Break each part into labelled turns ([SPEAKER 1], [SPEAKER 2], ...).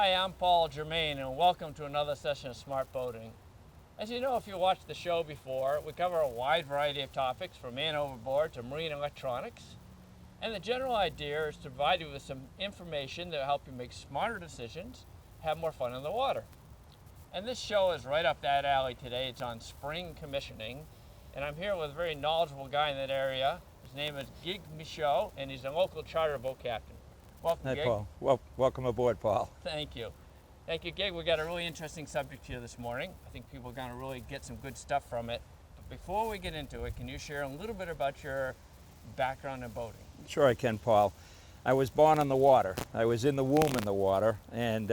[SPEAKER 1] Hi, I'm Paul Germain, and welcome to another session of Smart Boating. As you know, if you watched the show before, we cover a wide variety of topics from man overboard to marine electronics. And the general idea is to provide you with some information that will help you make smarter decisions, have more fun in the water. And this show is right up that alley today. It's on spring commissioning, and I'm here with a very knowledgeable guy in that area. His name is Gig Michaud, and he's a local charter boat captain. Welcome,
[SPEAKER 2] Hi,
[SPEAKER 1] Gig.
[SPEAKER 2] Paul. Welcome aboard, Paul.
[SPEAKER 1] Thank you. Thank you, Gig. We got a really interesting subject here this morning. I think people are going to really get some good stuff from it. But before we get into it, can you share a little bit about your background in boating?
[SPEAKER 2] Sure I can, Paul. I was born on the water. I was in the womb in the water, and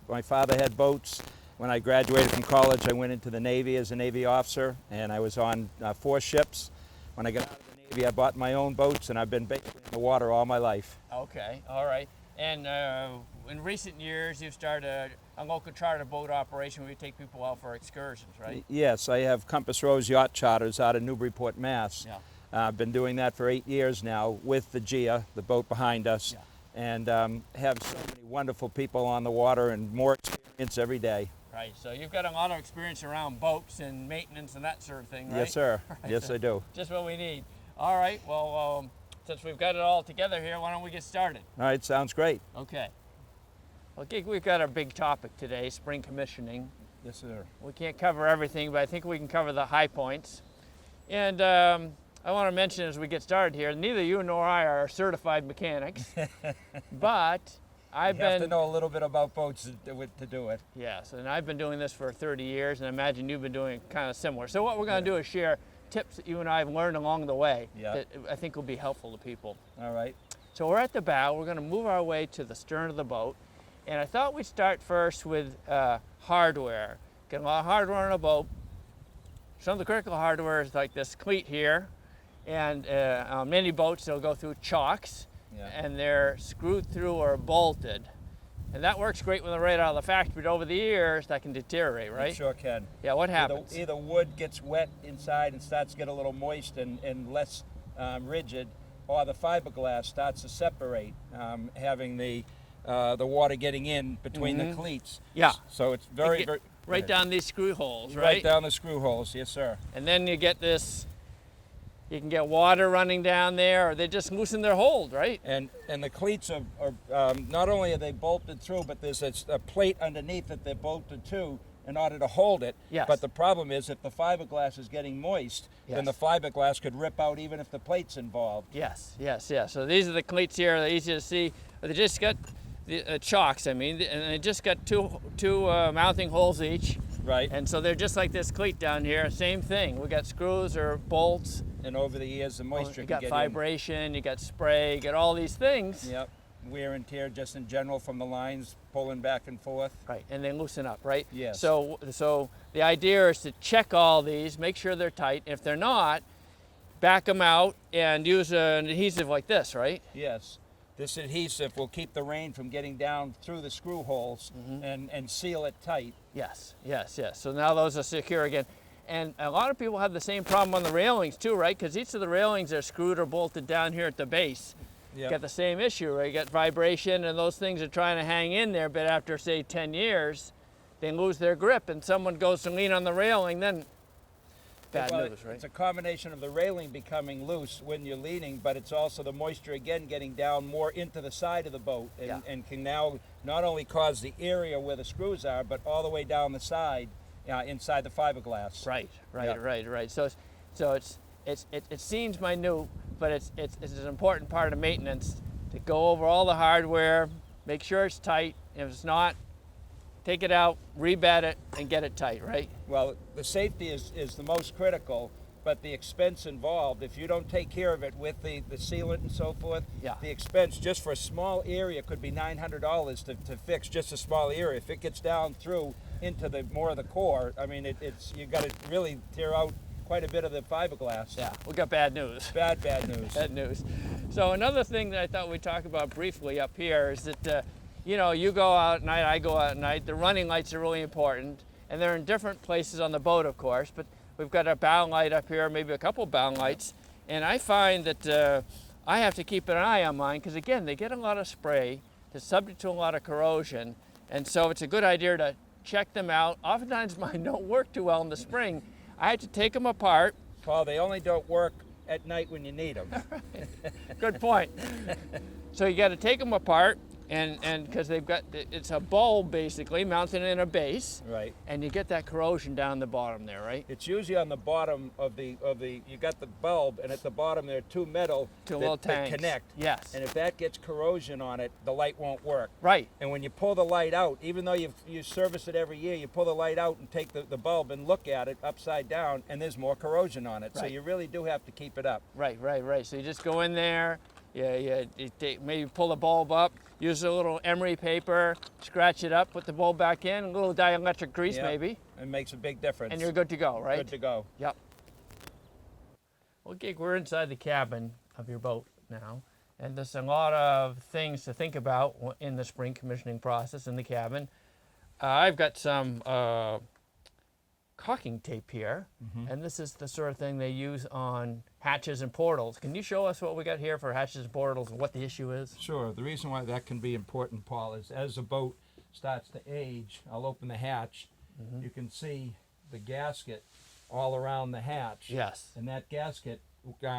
[SPEAKER 2] my father had boats. When I graduated from college, I went into the Navy as a Navy officer, and I was on 4 ships. When I got out of the Navy, I bought my own boats, and I've been basically in the water all my life.
[SPEAKER 1] Okay, all right. And in recent years, you've started a local charter boat operation where you take people out for excursions, right?
[SPEAKER 2] Yes, I have Compass Rose Yacht Charters out of Newburyport, Mass.
[SPEAKER 1] Yeah.
[SPEAKER 2] I've been doing that for 8 years now with the GIA, the boat behind us, and have so many wonderful people on the water and more experience every day.
[SPEAKER 1] Right, so you've got a lot of experience around boats and maintenance and that sort of thing, right?
[SPEAKER 2] Yes, sir.
[SPEAKER 1] Right,
[SPEAKER 2] Yes,
[SPEAKER 1] so
[SPEAKER 2] I do.
[SPEAKER 1] just what we need. All right, well, since we've got it all together here, why don't we get started?
[SPEAKER 2] All right, sounds great.
[SPEAKER 1] Okay. Well, Gig, we've got our big topic today, spring commissioning.
[SPEAKER 2] Yes, sir.
[SPEAKER 1] We can't cover everything, but I think we can cover the high points. And I want to mention as we get started here, neither you nor I are certified mechanics, but I've
[SPEAKER 2] You have to
[SPEAKER 1] been,
[SPEAKER 2] know a little bit about boats to do it.
[SPEAKER 1] yes, and I've been doing this for 30 years, and I imagine you've been doing it kind of similar. So what we're going to do is share tips that you and I have learned along the way that I think will be helpful to people.
[SPEAKER 2] All right.
[SPEAKER 1] So we're at the bow, we're going to move our way to the stern of the boat, and I thought we'd start first with hardware. Get a lot of hardware on a boat. Some of the critical hardware is like this cleat here, and on many boats they'll go through chocks, and they're screwed through or bolted. And that works great when they're right out of the factory, but over the years that can deteriorate, right?
[SPEAKER 2] It sure can.
[SPEAKER 1] Yeah, what happens?
[SPEAKER 2] Either wood gets wet inside and starts to get a little moist and less rigid, or the fiberglass starts to separate, having the water getting in between the cleats.
[SPEAKER 1] Yeah.
[SPEAKER 2] So it's very
[SPEAKER 1] right down these screw holes, right?
[SPEAKER 2] Right down the screw holes, yes, sir.
[SPEAKER 1] And then you get this, you can get water running down there, or they just loosen their hold, right?
[SPEAKER 2] And the cleats are not only are they bolted through, but there's a plate underneath that they're bolted to in order to hold it.
[SPEAKER 1] Yes.
[SPEAKER 2] But the problem is if the fiberglass is getting moist, then the fiberglass could rip out even if the plate's involved.
[SPEAKER 1] Yes, yes, yes. So these are the cleats here. They're easy to see. They just got the chocks, I mean, and they just got two mounting holes each.
[SPEAKER 2] Right.
[SPEAKER 1] And so they're just like this cleat down here. Same thing. We got screws or bolts.
[SPEAKER 2] And over the years, the moisture
[SPEAKER 1] You
[SPEAKER 2] can
[SPEAKER 1] got
[SPEAKER 2] get
[SPEAKER 1] vibration. You got spray. You got all these things.
[SPEAKER 2] in. Yep. Wear and tear just in general from the lines pulling back and forth.
[SPEAKER 1] Right, and they loosen up, right?
[SPEAKER 2] Yes.
[SPEAKER 1] So the idea is to check all these, make sure they're tight. If they're not, back them out and use an adhesive like this, right?
[SPEAKER 2] Yes. This adhesive will keep the rain from getting down through the screw holes and seal it tight.
[SPEAKER 1] Yes, yes, yes. So now those are secure again. And a lot of people have the same problem on the railings too, right? Because each of the railings are screwed or bolted down here at the base.
[SPEAKER 2] Yep.
[SPEAKER 1] Got the same issue, right? You got vibration and those things are trying to hang in there, but after say 10 years, they lose their grip and someone goes to lean on the railing, then bad news, right?
[SPEAKER 2] It's a combination of the railing becoming loose when you're leaning, but it's also the moisture again getting down more into the side of the boat and can now not only cause the area where the screws are, but all the way down the side inside the fiberglass.
[SPEAKER 1] Right.
[SPEAKER 2] Yeah.
[SPEAKER 1] So it seems minute, but it's an important part of maintenance to go over all the hardware, make sure it's tight. If it's not, take it out, rebed it, and get it tight, right?
[SPEAKER 2] Well, the safety is the most critical, but the expense involved, if you don't take care of it with the sealant and so forth, the expense just for a small area could be $900 to fix just a small area. If it gets down through into the more of the core, I mean, you got to really tear out quite a bit of the fiberglass.
[SPEAKER 1] Yeah, we got bad news.
[SPEAKER 2] Bad news.
[SPEAKER 1] Bad news. So another thing that I thought we'd talk about briefly up here is that, you go out at night, I go out at night. The running lights are really important, and they're in different places on the boat, of course, but we've got a bow light up here, maybe a couple bow lights, and I find that I have to keep an eye on mine because, again, they get a lot of spray, they're subject to a lot of corrosion, And so it's a good idea to check them out. Oftentimes mine don't work too well in the spring. I had to take them apart.
[SPEAKER 2] Paul, they only don't work at night when you need them.
[SPEAKER 1] Good point. So you got to take them apart, and because it's a bulb basically mounted in a base,
[SPEAKER 2] right?
[SPEAKER 1] And you get that corrosion down the bottom there, right?
[SPEAKER 2] It's usually on the bottom of the you got the bulb, and at the bottom there are two little tanks that connect.
[SPEAKER 1] Yes.
[SPEAKER 2] And if that gets corrosion on it, the light won't work.
[SPEAKER 1] Right.
[SPEAKER 2] And when you pull the light out, even though you service it every year, you pull the light out and take the bulb and look at it upside down, and there's more corrosion on it. Right. So you really do have to keep it up.
[SPEAKER 1] Right. So you just go in there. Maybe pull the bulb up, use a little emery paper, scratch it up, put the bulb back in, a little dielectric grease maybe.
[SPEAKER 2] It makes a big difference.
[SPEAKER 1] And you're good to go, right?
[SPEAKER 2] Good to go.
[SPEAKER 1] Yep. Well, Gig, we're inside the cabin of your boat now, and there's a lot of things to think about in the spring commissioning process in the cabin. I've got some caulking tape here, and this is the sort of thing they use on hatches and portals. Can you show us what we got here for hatches and portals and what the issue is?
[SPEAKER 2] Sure. The reason why that can be important, Paul, is as the boat starts to age, I'll open the hatch, you can see the gasket all around the hatch.
[SPEAKER 1] Yes.
[SPEAKER 2] And that gasket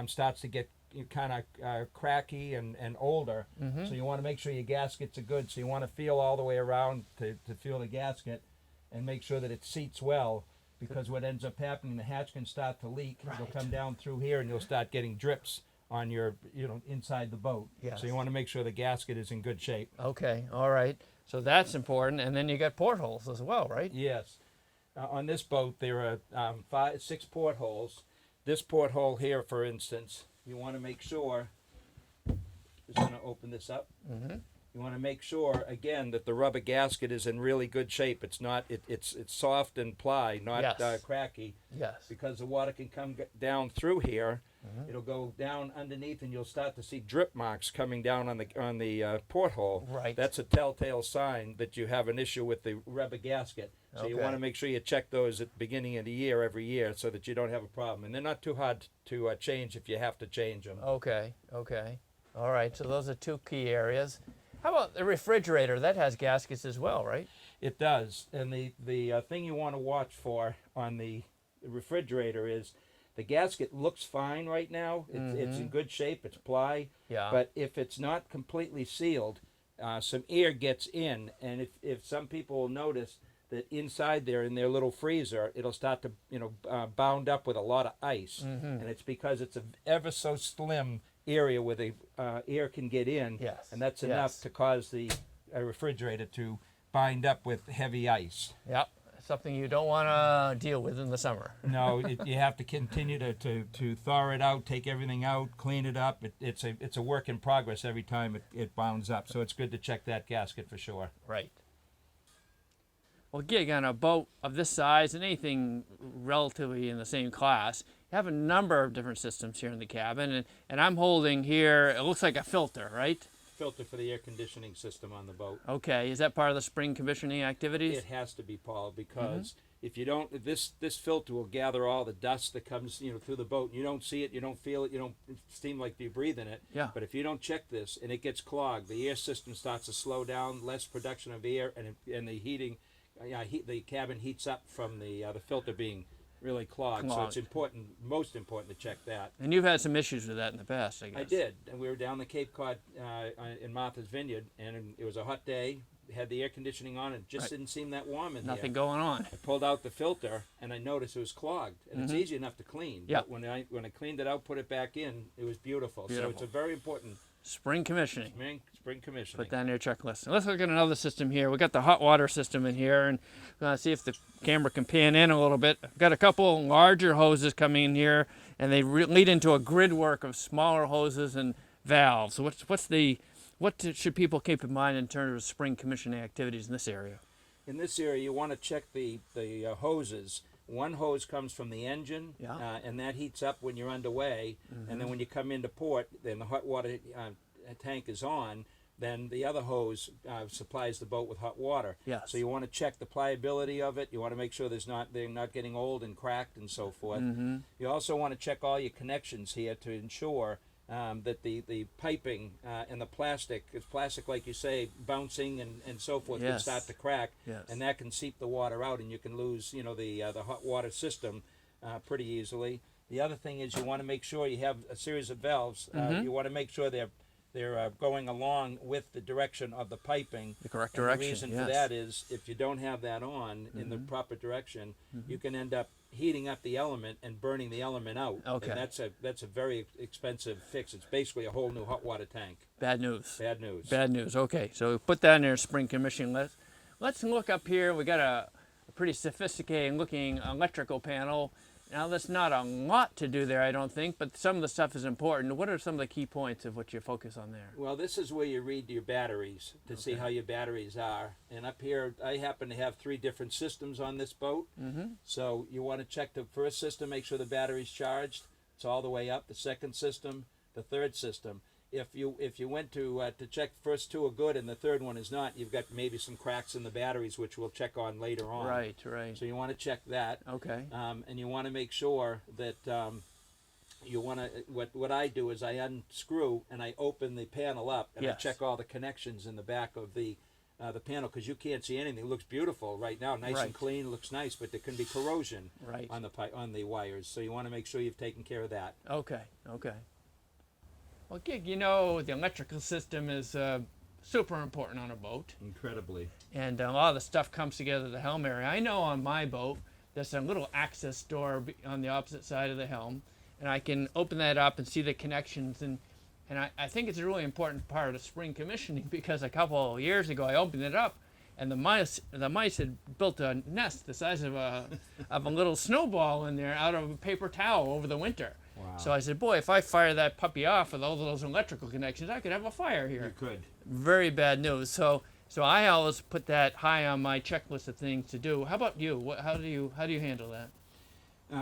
[SPEAKER 2] starts to get kind of cracky and older. So you want to make sure your gaskets are good. So you want to feel all the way around to feel the gasket and make sure that it seats well. Because what ends up happening, the hatch can start to leak. Right. It'll come down through here, and you'll start getting drips on your, inside the boat.
[SPEAKER 1] Yes.
[SPEAKER 2] So you want to make sure the gasket is in good shape.
[SPEAKER 1] Okay, all right. So that's important. And then you got portholes as well, right?
[SPEAKER 2] Yes. On this boat, there are 6 portholes. This porthole here, for instance, you want to make sure, just going to open this up. You want to make sure, again, that the rubber gasket is in really good shape. It's not, it's soft and ply, not cracky.
[SPEAKER 1] Yes.
[SPEAKER 2] Because the water can come down through here. It'll go down underneath, and you'll start to see drip marks coming down on the porthole.
[SPEAKER 1] Right.
[SPEAKER 2] That's a telltale sign that you have an issue with the rubber gasket. So you want to make sure you check those at the beginning of the year every year so that you don't have a problem. And they're not too hard to change if you have to change them.
[SPEAKER 1] Okay. All right, so those are 2 key areas. How about the refrigerator? That has gaskets as well, right?
[SPEAKER 2] It does. And the thing you want to watch for on the refrigerator is the gasket looks fine right now. It's in good shape. It's ply.
[SPEAKER 1] Yeah.
[SPEAKER 2] But if it's not completely sealed, some air gets in. And if some people will notice that inside there in their little freezer, it'll start to bound up with a lot of ice. And it's because it's an ever so slim area where the air can get in, and that's enough to cause the refrigerator to bind up with heavy ice.
[SPEAKER 1] Yep, something you don't want to deal with in the summer.
[SPEAKER 2] No, you have to continue to thaw it out, take everything out, clean it up. It's a work in progress every time it bounds up, so it's good to check that gasket for sure.
[SPEAKER 1] Right. Well, Gig, on a boat of this size and anything relatively in the same class, you have a number of different systems here in the cabin, and I'm holding here, it looks like a filter, right?
[SPEAKER 2] Filter for the air conditioning system on the boat.
[SPEAKER 1] Okay, is that part of the spring commissioning activities?
[SPEAKER 2] It has to be, Paul, because if you don't, this filter will gather all the dust that comes through the boat. You don't see it, you don't feel it, you don't seem like you breathe in it.
[SPEAKER 1] Yeah.
[SPEAKER 2] But if you don't check this and it gets clogged, the air system starts to slow down, less production of air, and the heating. The cabin heats up from the filter being really clogged. So it's most important to check that.
[SPEAKER 1] And you've had some issues with that in the past, I guess.
[SPEAKER 2] I did. And we were down the Cape Cod in Martha's Vineyard, and it was a hot day. Had the air conditioning on, and it just didn't seem that warm in there.
[SPEAKER 1] Nothing going on.
[SPEAKER 2] I pulled out the filter, and I noticed it was clogged. And it's easy enough to clean.
[SPEAKER 1] Yeah.
[SPEAKER 2] But when I cleaned it out, put it back in, it was beautiful. So it's a very important
[SPEAKER 1] spring commissioning.
[SPEAKER 2] Spring commissioning.
[SPEAKER 1] Put that on your checklist. And let's look at another system here. We got the hot water system in here, and we're going to see if the camera can pan in a little bit. I've got a couple larger hoses coming in here, and they lead into a grid work of smaller hoses and valves. So what should people keep in mind in terms of spring commissioning activities in this area?
[SPEAKER 2] In this area, you want to check the hoses. One hose comes from the engine, and that heats up when you're underway. And then when you come into port, then the hot water tank is on. Then the other hose supplies the boat with hot water.
[SPEAKER 1] Yes.
[SPEAKER 2] So you want to check the pliability of it. You want to make sure they're not getting old and cracked and so forth. You also want to check all your connections here to ensure that the piping and the plastic, it's plastic like you say, bouncing and so forth, can start to crack, and that can seep the water out, and you can lose, you know, the hot water system pretty easily. The other thing is you want to make sure you have a series of valves. You want to make sure they're going along with the direction of the piping.
[SPEAKER 1] The correct direction.
[SPEAKER 2] The reason for that is if you don't have that on in the proper direction, you can end up heating up the element and burning the element out.
[SPEAKER 1] Okay.
[SPEAKER 2] And that's a very expensive fix. It's basically a whole new hot water tank.
[SPEAKER 1] Bad news.
[SPEAKER 2] Bad news.
[SPEAKER 1] Bad news. Okay, so we put that in our spring commissioning. Let's look up here. We got a pretty sophisticated looking electrical panel. Now, that's not a lot to do there, I don't think, but some of the stuff is important. What are some of the key points of what you focus on there?
[SPEAKER 2] Well, this is where you read your batteries to see how your batteries are. And up here, I happen to have 3 different systems on this boat. So you want to check the first system, make sure the battery's charged. It's all the way up. The second system, the third system. If you went to check the first 2 are good and the third one is not, you've got maybe some cracks in the batteries, which we'll check on later on.
[SPEAKER 1] Right.
[SPEAKER 2] So you want to check that.
[SPEAKER 1] Okay.
[SPEAKER 2] And you want to make sure that you want to. What I do is I unscrew and I open the panel up and I check all the connections in the back of the panel, because you can't see anything. It looks beautiful right now, nice and clean, looks nice, but there can be corrosion on the wires. So you want to make sure you've taken care of that.
[SPEAKER 1] Okay. Well, Gig, you know, the electrical system is super important on a boat.
[SPEAKER 2] Incredibly.
[SPEAKER 1] And a lot of the stuff comes together at the helm area. I know on my boat, there's a little access door on the opposite side of the helm, and I can open that up and see the connections. And I think it's a really important part of spring commissioning, because a couple of years ago I opened it up, and the mice had built a nest the size of a little snowball in there out of a paper towel over the winter.
[SPEAKER 2] Wow.
[SPEAKER 1] So I said, boy, if I fire that puppy off with all those electrical connections, I could have a fire here.
[SPEAKER 2] You could.
[SPEAKER 1] Very bad news. So I always put that high on my checklist of things to do. How about you? How do you handle that?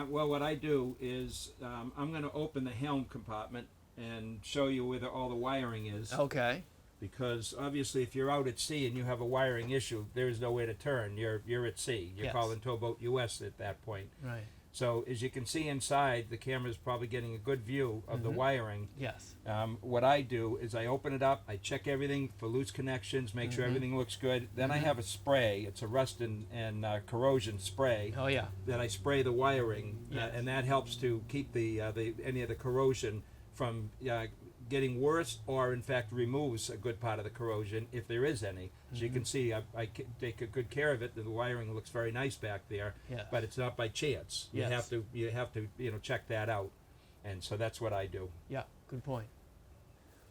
[SPEAKER 2] Well, what I do is I'm going to open the helm compartment and show you where all the wiring is.
[SPEAKER 1] Okay.
[SPEAKER 2] Because obviously, if you're out at sea and you have a wiring issue, there's nowhere to turn. You're at sea. You're calling Towboat US at that point.
[SPEAKER 1] Right.
[SPEAKER 2] So as you can see inside, the camera's probably getting a good view of the wiring.
[SPEAKER 1] Yes.
[SPEAKER 2] What I do is I open it up, I check everything for loose connections, make sure everything looks good. Then I have a spray. It's a rust and corrosion spray.
[SPEAKER 1] Oh yeah.
[SPEAKER 2] That I spray the wiring, and that helps to keep the any of the corrosion from getting worse, or in fact removes a good part of the corrosion if there is any. So you can see I take a good care of it. The wiring looks very nice back there, but it's not by chance. You have to check that out, and so that's what I do.
[SPEAKER 1] Yeah, good point.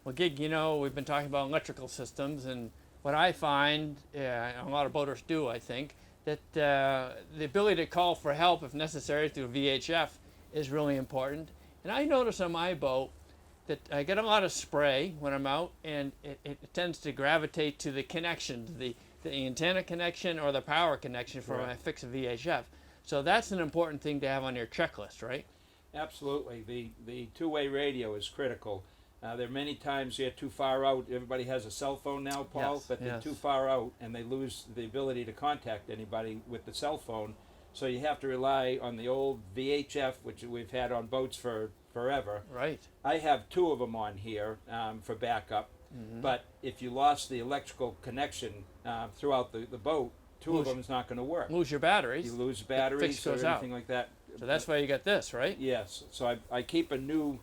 [SPEAKER 1] Well, Gig, you know, we've been talking about electrical systems, and what I find, a lot of boaters do, I think, that the ability to call for help if necessary through VHF is really important. And I notice on my boat that I get a lot of spray when I'm out, and it tends to gravitate to the connections, the antenna connection or the power connection for when I fix a VHF. So that's an important thing to have on your checklist, right?
[SPEAKER 2] Absolutely. The two-way radio is critical. There are many times you're too far out. Everybody has a cell phone now, Paul, but they're too far out and they lose the ability to contact anybody with the cell phone. So you have to rely on the old VHF, which we've had on boats for forever.
[SPEAKER 1] Right.
[SPEAKER 2] I have 2 of them on here for backup, but if you lost the electrical connection throughout the boat, 2 of them is not going to work.
[SPEAKER 1] Lose your batteries.
[SPEAKER 2] You lose batteries or anything like that.
[SPEAKER 1] So that's why you got this, right?
[SPEAKER 2] Yes. So I keep a new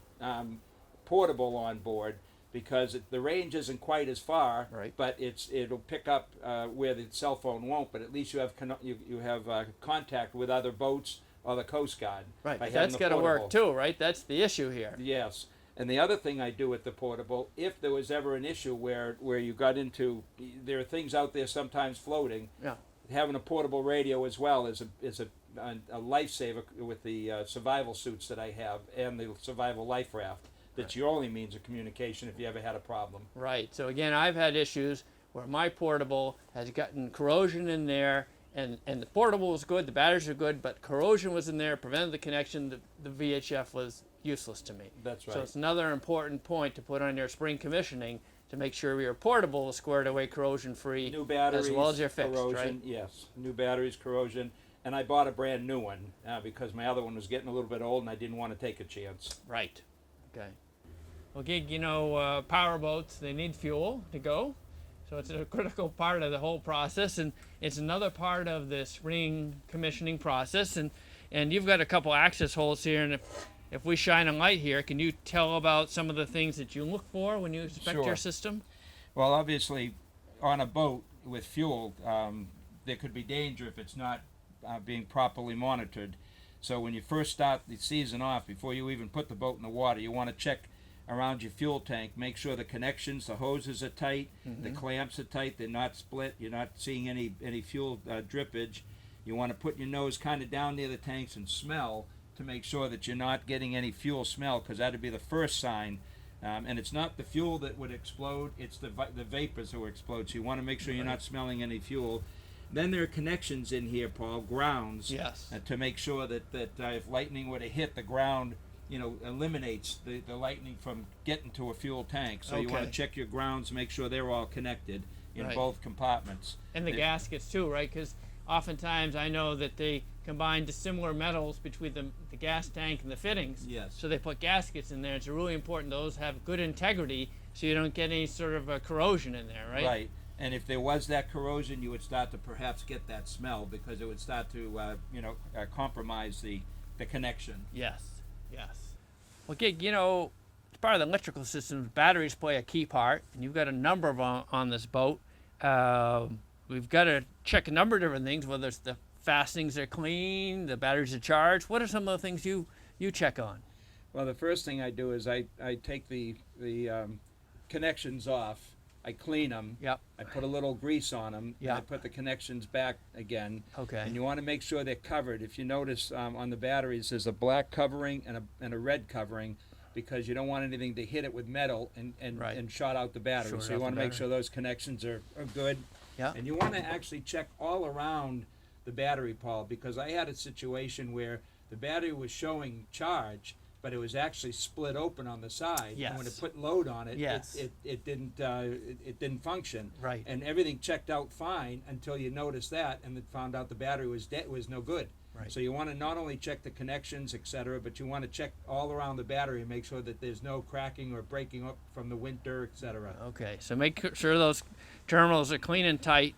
[SPEAKER 2] portable on board, because the range isn't quite as far, but it'll pick up where the cell phone won't. But at least you have contact with other boats or the Coast Guard.
[SPEAKER 1] Right. That's got to work too, right? That's the issue here.
[SPEAKER 2] Yes. And the other thing I do with the portable, if there was ever an issue where you got into, there are things out there sometimes floating. Yeah. Having a portable radio as well is a lifesaver with the survival suits that I have and the survival life raft. That's your only means of communication if you ever had a problem.
[SPEAKER 1] Right. So again, I've had issues where my portable has gotten corrosion in there, and the portable was good, the batteries were good, but corrosion was in there, prevented the connection. The VHF was useless to me.
[SPEAKER 2] That's right.
[SPEAKER 1] So it's another important point to put on your spring commissioning to make sure your portable is squared away corrosion-free,
[SPEAKER 2] new batteries,
[SPEAKER 1] as well as your fixed,
[SPEAKER 2] corrosion,
[SPEAKER 1] right?
[SPEAKER 2] Yes, new batteries, corrosion. And I bought a brand new one because my other one was getting a little bit old and I didn't want to take a chance.
[SPEAKER 1] Right. Okay. Well, Gig, you know, power boats, they need fuel to go. So it's a critical part of the whole process, and it's another part of the spring commissioning process. And you've got a couple access holes here, and if we shine a light here, can you tell about some of the things that you look for when you inspect
[SPEAKER 2] Sure.
[SPEAKER 1] your system?
[SPEAKER 2] Well, obviously, on a boat with fuel, there could be danger if it's not being properly monitored. So when you first start the season off, before you even put the boat in the water, you want to check around your fuel tank, make sure the connections, the hoses are tight, the clamps are tight, they're not split, you're not seeing any fuel drippage. You want to put your nose kind of down near the tanks and smell to make sure that you're not getting any fuel smell, because that would be the first sign. And it's not the fuel that would explode, it's the vapors that will explode. So you want to make sure you're not smelling any fuel. Then there are connections in here, Paul, grounds,
[SPEAKER 1] Yes.
[SPEAKER 2] to make sure that if lightning were to hit the ground, you know, eliminates the lightning from getting to a fuel tank. So you want to
[SPEAKER 1] Okay.
[SPEAKER 2] check your grounds, make sure they're all connected in
[SPEAKER 1] Right.
[SPEAKER 2] both compartments.
[SPEAKER 1] And the gaskets too, right? Because oftentimes I know that they combine dissimilar metals between the gas tank and the fittings.
[SPEAKER 2] Yes.
[SPEAKER 1] So they put gaskets in there. It's really important those have good integrity so you don't get any sort of corrosion in there, right?
[SPEAKER 2] Right. And if there was that corrosion, you would start to perhaps get that smell, because it would start to, compromise the connection.
[SPEAKER 1] Yes. Yes. Well, Gig, you know, as part of the electrical systems, batteries play a key part, and you've got a number of on this boat. We've got to check a number of different things, whether it's the fastenings are clean, the batteries are charged. What are some of the things you check on?
[SPEAKER 2] Well, the first thing I do is I take the connections off. I clean them.
[SPEAKER 1] Yep.
[SPEAKER 2] I put a little grease on them.
[SPEAKER 1] Yeah.
[SPEAKER 2] And I put the connections back again.
[SPEAKER 1] Okay.
[SPEAKER 2] And you want to make sure they're covered. If you notice on the batteries, there's a black covering and a red covering, because you don't want anything to hit it with metal and
[SPEAKER 1] Right.
[SPEAKER 2] shot out the battery.
[SPEAKER 1] Short
[SPEAKER 2] So you
[SPEAKER 1] out
[SPEAKER 2] want
[SPEAKER 1] the
[SPEAKER 2] to make
[SPEAKER 1] battery.
[SPEAKER 2] sure those connections are good.
[SPEAKER 1] Yeah.
[SPEAKER 2] And you want to actually check all around the battery, Paul, because I had a situation where the battery was showing charge, but it was actually split open on the side. And when it
[SPEAKER 1] Yes.
[SPEAKER 2] put load on it,
[SPEAKER 1] Yes.
[SPEAKER 2] it didn't function.
[SPEAKER 1] Right.
[SPEAKER 2] And everything checked out fine until you noticed that, and then found out the battery was no good.
[SPEAKER 1] Right.
[SPEAKER 2] So you want to not only check the connections, etc., but you want to check all around the battery and make sure that there's no cracking or breaking up from the winter, etc.
[SPEAKER 1] Okay, so make sure those terminals are clean and tight.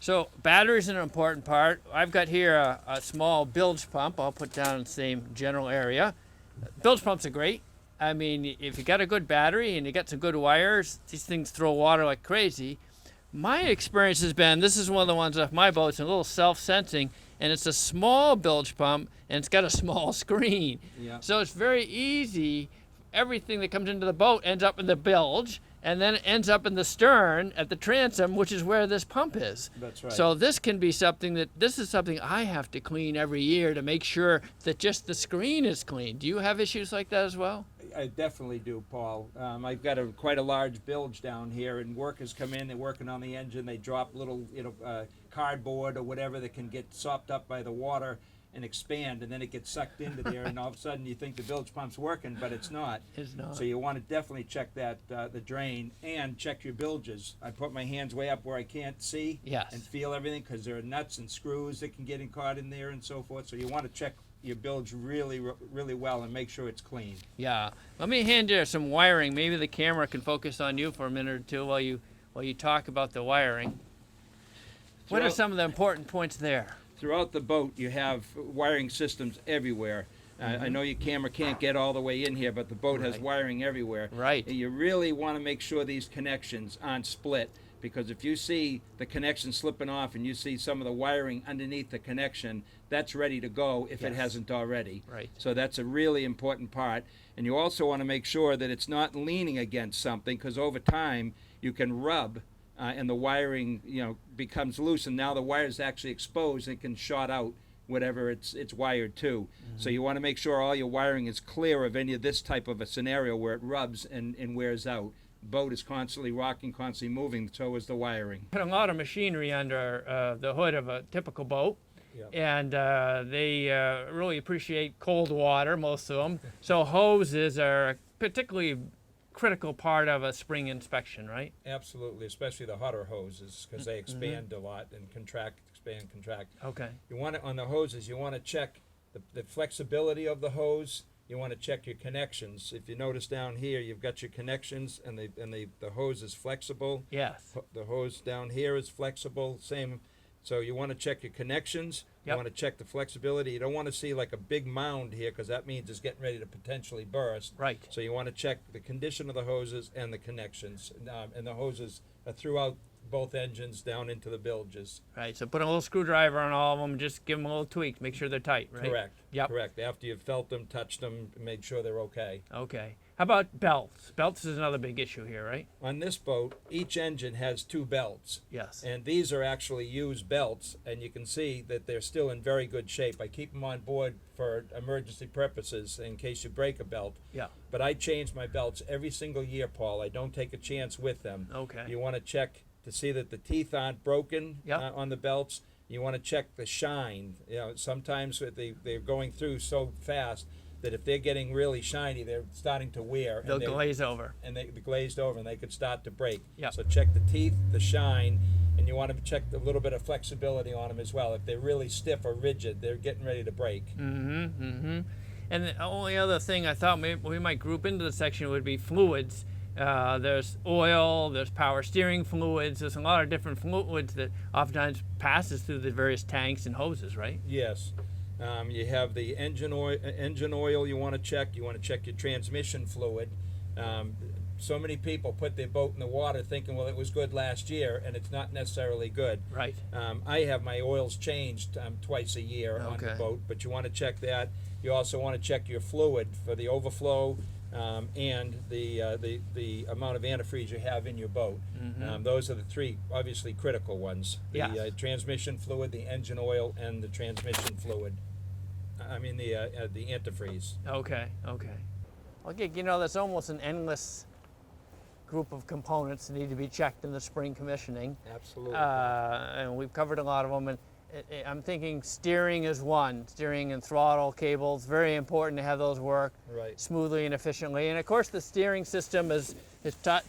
[SPEAKER 1] So batteries are an important part. I've got here a small bilge pump. I'll put down in the same general area. Bilge pumps are great. I mean, if you got a good battery and you got some good wires, these things throw water like crazy. My experience has been, this is one of the ones off my boat, it's a little self-sensing, and it's a small bilge pump, and it's got a small screen.
[SPEAKER 2] Yeah.
[SPEAKER 1] So it's very easy. Everything that comes into the boat ends up in the bilge, and then it ends up in the stern at the transom, which is where this pump is.
[SPEAKER 2] That's right.
[SPEAKER 1] So this can be something this is something I have to clean every year to make sure that just the screen is clean. Do you have issues like that as well?
[SPEAKER 2] I definitely do, Paul. I've got quite a large bilge down here, and workers come in, they're working on the engine, they drop little, cardboard or whatever that can get sopped up by the water and expand, and then it gets sucked into there, and all of a sudden you think the bilge pump's working, but it's not.
[SPEAKER 1] It's not.
[SPEAKER 2] So you want to definitely check that, the drain, and check your bilges. I put my hands way up where I can't see
[SPEAKER 1] Yes.
[SPEAKER 2] and feel everything, because there are nuts and screws that can get caught in there and so forth. So you want to check your bilge really, really well and make sure it's clean.
[SPEAKER 1] Yeah. Let me hand you some wiring. Maybe the camera can focus on you for a minute or two while you talk about the wiring. What are
[SPEAKER 2] Throughout-
[SPEAKER 1] some of the important points there?
[SPEAKER 2] Throughout the boat, you have wiring systems everywhere. I know your camera can't get all the way in here, but the boat has
[SPEAKER 1] Right.
[SPEAKER 2] wiring everywhere.
[SPEAKER 1] Right.
[SPEAKER 2] And you really want to make sure these connections aren't split, because if you see the connection slipping off and you see some of the wiring underneath the connection, that's ready to go if it
[SPEAKER 1] Yes.
[SPEAKER 2] hasn't already.
[SPEAKER 1] Right.
[SPEAKER 2] So that's a really important part. And you also want to make sure that it's not leaning against something, because over time you can rub and the wiring, becomes loose, and now the wire is actually exposed and can short out whatever it's wired to. So you want to make sure all your wiring is clear of any of this type of a scenario where it rubs and wears out. Boat is constantly rocking, constantly moving, so is the wiring.
[SPEAKER 1] Put a lot of machinery under the hood of a typical boat.
[SPEAKER 2] Yep.
[SPEAKER 1] And they really appreciate cold water, most of them. So hoses are a particularly critical part of a spring inspection, right?
[SPEAKER 2] Absolutely, especially the hotter hoses, because they expand a lot and contract, expand, contract.
[SPEAKER 1] Okay.
[SPEAKER 2] You want to, on the hoses, you want to check the flexibility of the hose. you want to check your connections. If you notice down here, you've got your connections, and the hose is flexible.
[SPEAKER 1] Yes.
[SPEAKER 2] The hose down here is flexible. Same. So you want to check your connections. You want to check the flexibility. You don't want to see like a big mound here, because that means it's getting ready to potentially burst.
[SPEAKER 1] Right.
[SPEAKER 2] So you want to check the condition of the hoses and the connections, and the hoses are throughout both engines down into the bilges.
[SPEAKER 1] Right, so put a little screwdriver on all of them, just give them a little tweak, make sure they're tight, right?
[SPEAKER 2] Correct.
[SPEAKER 1] Yep.
[SPEAKER 2] Correct. After you've felt them, touched them, made sure they're okay.
[SPEAKER 1] Okay. How about belts? Belts is another big issue here, right?
[SPEAKER 2] On this boat, each engine has 2 belts.
[SPEAKER 1] Yes.
[SPEAKER 2] And these are actually used belts, and you can see that they're still in very good shape. I keep them on board for emergency purposes in case you break a belt.
[SPEAKER 1] Yeah.
[SPEAKER 2] But I change my belts every single year, Paul. I don't take a chance with them.
[SPEAKER 1] Okay.
[SPEAKER 2] You want to check to see that the teeth aren't broken on the belts. You want to check the shine. You know, sometimes they're going through so fast that if they're getting really shiny, they're starting to wear.
[SPEAKER 1] They'll glaze over.
[SPEAKER 2] And they're glazed over, and they could start to break.
[SPEAKER 1] Yep.
[SPEAKER 2] So check the teeth, the shine, and you want to check a little bit of flexibility on them as well. If they're really stiff or rigid, they're getting ready to break.
[SPEAKER 1] Mm-hmm, mm-hmm. And the only other thing I thought we might group into the section would be fluids. There's oil, there's power steering fluids, there's a lot of different fluids that oftentimes passes through the various tanks and hoses, right?
[SPEAKER 2] Yes. You have the engine oil you want to check. You want to check your transmission fluid. So many people put their boat in the water thinking, well, it was good last year, and it's not necessarily good.
[SPEAKER 1] Right.
[SPEAKER 2] I have my oils changed twice a year on the boat, but you want to check that. You also want to check your fluid for the overflow and the amount of antifreeze you have in your boat. Mm-hmm. Those are the 3 obviously critical ones. The transmission fluid, the engine oil, and the transmission fluid. I mean the antifreeze.
[SPEAKER 1] Okay, okay. Okay, you know, there's almost an endless group of components that need to be checked in the spring commissioning.
[SPEAKER 2] Absolutely.
[SPEAKER 1] And we've covered a lot of them. And I'm thinking steering is one. Steering and throttle cables, very important to have those work smoothly and efficiently. And of course the steering system is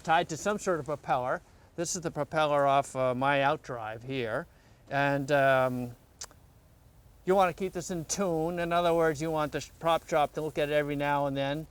[SPEAKER 1] tied to some sort of propeller. This is the propeller off my outdrive here. And you want to keep this in tune. In other words, you want the prop shop to look at it every now and then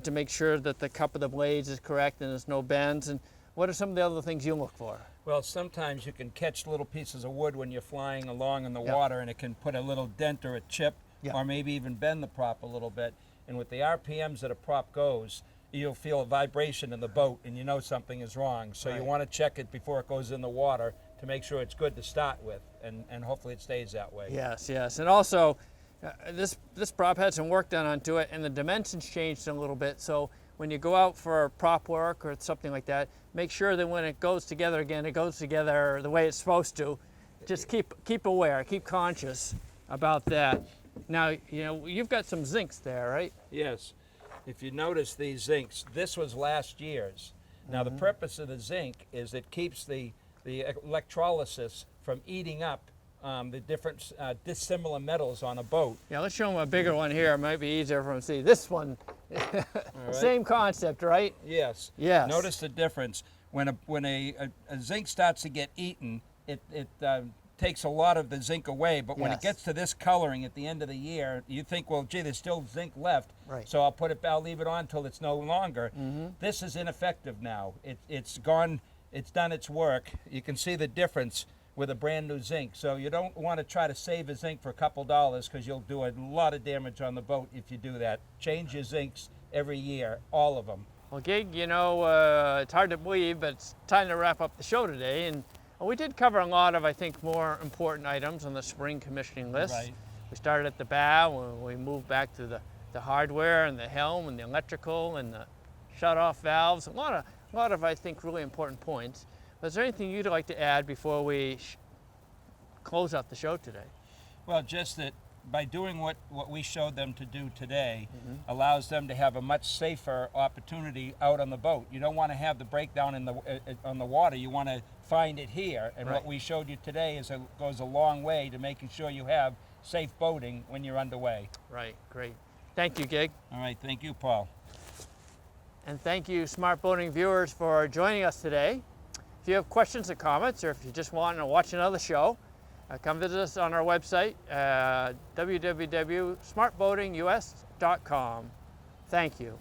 [SPEAKER 1] to make sure that the cup of the blades is correct and there's no bends. And what are some of the other things you look for?
[SPEAKER 2] Well, sometimes you can catch little pieces of wood when you're flying along in the water, and it can put a little dent or a chip, or maybe even bend the prop a little bit. And with the RPMs that a prop goes, you'll feel a vibration in the boat, and you know something is wrong. So you want to check it before it goes in the water to make sure it's good to start with, and hopefully it stays that way.
[SPEAKER 1] Yes, yes. And also, this prop had some work done onto it, and the dimensions changed a little bit. So when you go out for prop work or something like that, make sure that when it goes together again, it goes together the way it's supposed to. Just keep aware, keep conscious about that. Now, you know, you've got some zincs there, right?
[SPEAKER 2] Yes. If you notice these zincs, this was last year's. Now the purpose of the zinc is it keeps the electrolysis from eating up the different dissimilar metals on a boat.
[SPEAKER 1] Yeah, let's show them a bigger one here. It might be easier for them to see. This one, same concept, right?
[SPEAKER 2] Yes.
[SPEAKER 1] Yes.
[SPEAKER 2] Notice the difference. When a zinc starts to get eaten, it takes a lot of the zinc away, but when it gets to this coloring at the end of the year, you think, well, gee, there's still zinc left, so I'll leave it on until it's no longer. This is ineffective now. It's gone, it's done its work. You can see the difference with a brand new zinc. So you don't want to try to save a zinc for a couple dollars, because you'll do a lot of damage on the boat if you do that. Change your zincs every year, all of them.
[SPEAKER 1] Well, Gig, you know, it's hard to believe, but it's time to wrap up the show today. And we did cover a lot of, I think, more important items on the spring commissioning list.
[SPEAKER 2] Right.
[SPEAKER 1] We started at the bow, we moved back to the hardware and the helm and the electrical and the shut-off valves. A lot of, I think, really important points. But is there anything you'd like to add before we close out the show today?
[SPEAKER 2] Well, just that by doing what we showed them to do today allows them to have a much safer opportunity out on the boat. You don't want to have the breakdown on the water. You want to find it here. And what we showed you today goes a long way to making sure you have safe boating when you're underway.
[SPEAKER 1] Right, great. Thank you, Gig.
[SPEAKER 2] All right, thank you, Paul.
[SPEAKER 1] And thank you, Smart Boating viewers, for joining us today. If you have questions or comments, or if you just want to watch another show, come visit us on our website, www.smartboatingus.com. Thank you.